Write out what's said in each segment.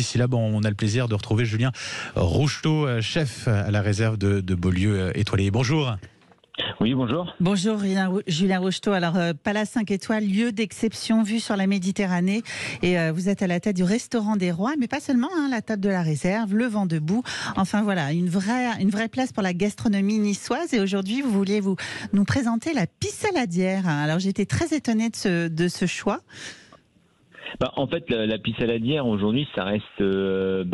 d'ici là, on a le plaisir de retrouver Julien Rousteau, chef à la réserve de Beaulieu étoilé. Bonjour. Oui, bonjour. Bonjour Julien Rousteau. Alors, Palace 5 étoiles, lieu d'exception, vue sur la Méditerranée. Et vous êtes à la tête du restaurant des Rois, mais pas seulement, la table de la réserve, le vent debout. Enfin voilà, une vraie place pour la gastronomie niçoise. Et aujourd'hui, vous vouliez nous présenter la pissaladière. Alors, j'étais très étonnée de ce choix. En fait, la pissaladière aujourd'hui, ça reste une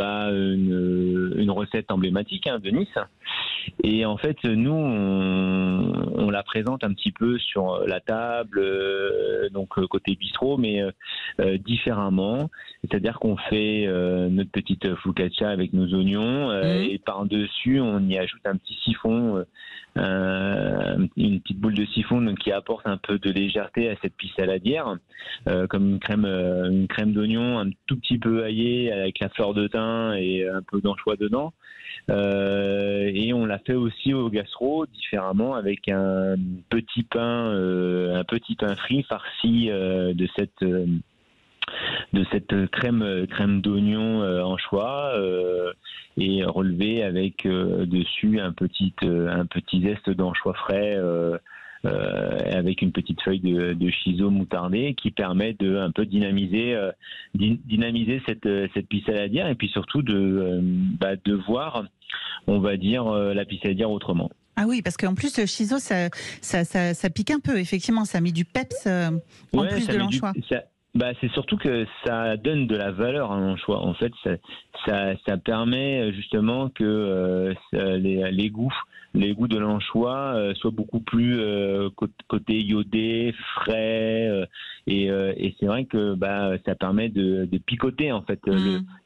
recette emblématique de Nice. Et en fait, nous, on la présente un petit peu sur la table, donc côté bistrot, mais différemment. C'est-à-dire qu'on fait notre petite focaccia avec nos oignons et par-dessus, on y ajoute un petit siphon, une petite boule de siphon donc, qui apporte un peu de légèreté à cette pissaladière, comme une crème d'oignon un tout petit peu aillée avec la fleur de thym et un peu d'anchois dedans. Et on l'a fait aussi au gastro différemment avec un petit pain frit farci de cette crème d'oignon anchois et relevé avec dessus un petit zeste d'anchois frais avec une petite feuille de chiso moutardé qui permet de un peu dynamiser cette pissaladière et puis surtout de voir, on va dire, la pissaladière autrement. Ah oui, parce qu'en plus le chiso ça pique un peu, effectivement, ça met du peps en plus de l'anchois. C'est surtout que ça donne de la valeur à l'anchois. En fait, ça permet justement que les goûts de l'anchois soient beaucoup plus côté iodé, frais, et c'est vrai que ça permet de picoter en fait.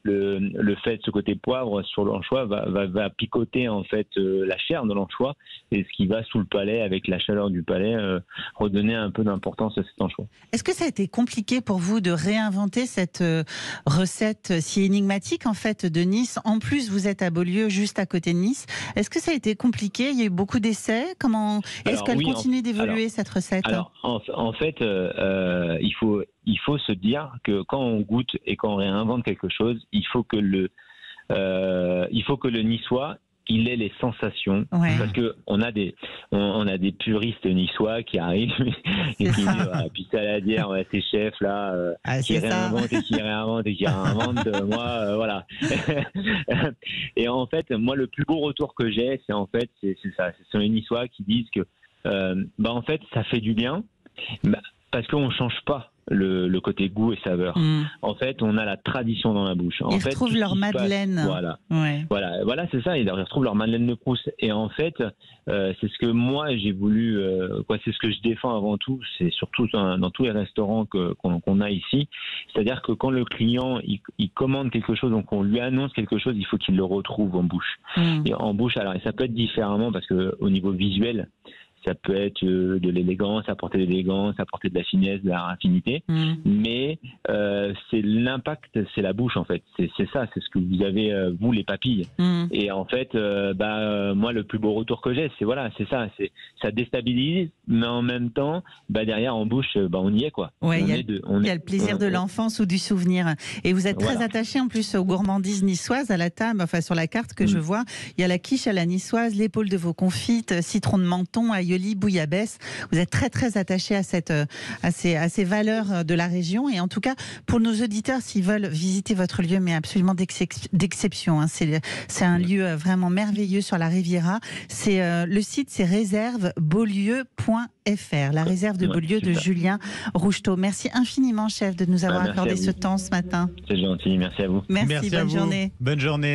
Le fait de ce côté poivre sur l'anchois va picoter en fait la chair de l'anchois, et ce qui va sous le palais avec la chaleur du palais redonner un peu d'importance à cet anchois. Est-ce que ça a été compliqué pour vous de réinventer cette recette si énigmatique en fait de Nice? En plus, vous êtes à Beaulieu, juste à côté de Nice. Est-ce que ça a été compliqué? Il y a eu beaucoup d'essais. Est-ce qu'elle continue d'évoluer cette recette? Alors, en fait, il faut se dire que quand on goûte et quand on réinvente quelque chose, il faut que le Niçois il ait les sensations, parce que on a des puristes niçois qui arrivent et qui disent pissaladière, ces chefs là qui réinventent et qui réinventent moi voilà. Et en fait, moi le plus beau retour que j'ai, c'est ça, ce sont les Niçois qui disent que en fait ça fait du bien parce qu'on change pas le côté goût et saveur. En fait, on a la tradition dans la bouche. Ils retrouvent leur madeleine. Voilà, c'est ça. Ils retrouvent leur madeleine de Proust. Et en fait, c'est ce que moi j'ai voulu, c'est ce que je défends avant tout. C'est surtout dans tous les restaurants qu'on a ici. C'est-à-dire que quand le client il commande quelque chose, donc on lui annonce quelque chose, il faut qu'il le retrouve en bouche. Et en bouche, alors, et ça peut être différemment parce que au niveau visuel, ça peut être de l'élégance, apporter de l'élégance, apporter de la finesse, de la raffinité. Mais c'est l'impact, c'est la bouche en fait. C'est ça, c'est ce que vous avez, vous les papilles. Et en fait, moi le plus beau retour que j'ai, c'est ça. Ça déstabilise, mais en même temps, derrière en bouche, on y est quoi. Ouais, il y a le plaisir de l'enfance ou du souvenir. Et vous êtes très attaché en plus aux gourmandises niçoises à la table, enfin sur la carte que je vois. Il y a la quiche à la niçoise, l'épaule de veau confite, citron de menton, aïoli, bouillabaisse. Vous êtes très très attaché à ces valeurs de la région. Et en tout cas, pour nos auditeurs, s'ils veulent visiter votre lieu, mais absolument d'exception, c'est un lieu vraiment merveilleux sur la Riviera. Le site, c'est réservebeaulieu.fr, la réserve de Beaulieu de Julien Rousteau. Merci infiniment, chef, de nous avoir accordé ce temps ce matin. C'est gentil, merci à vous. Merci bonne journée. Bonne journée.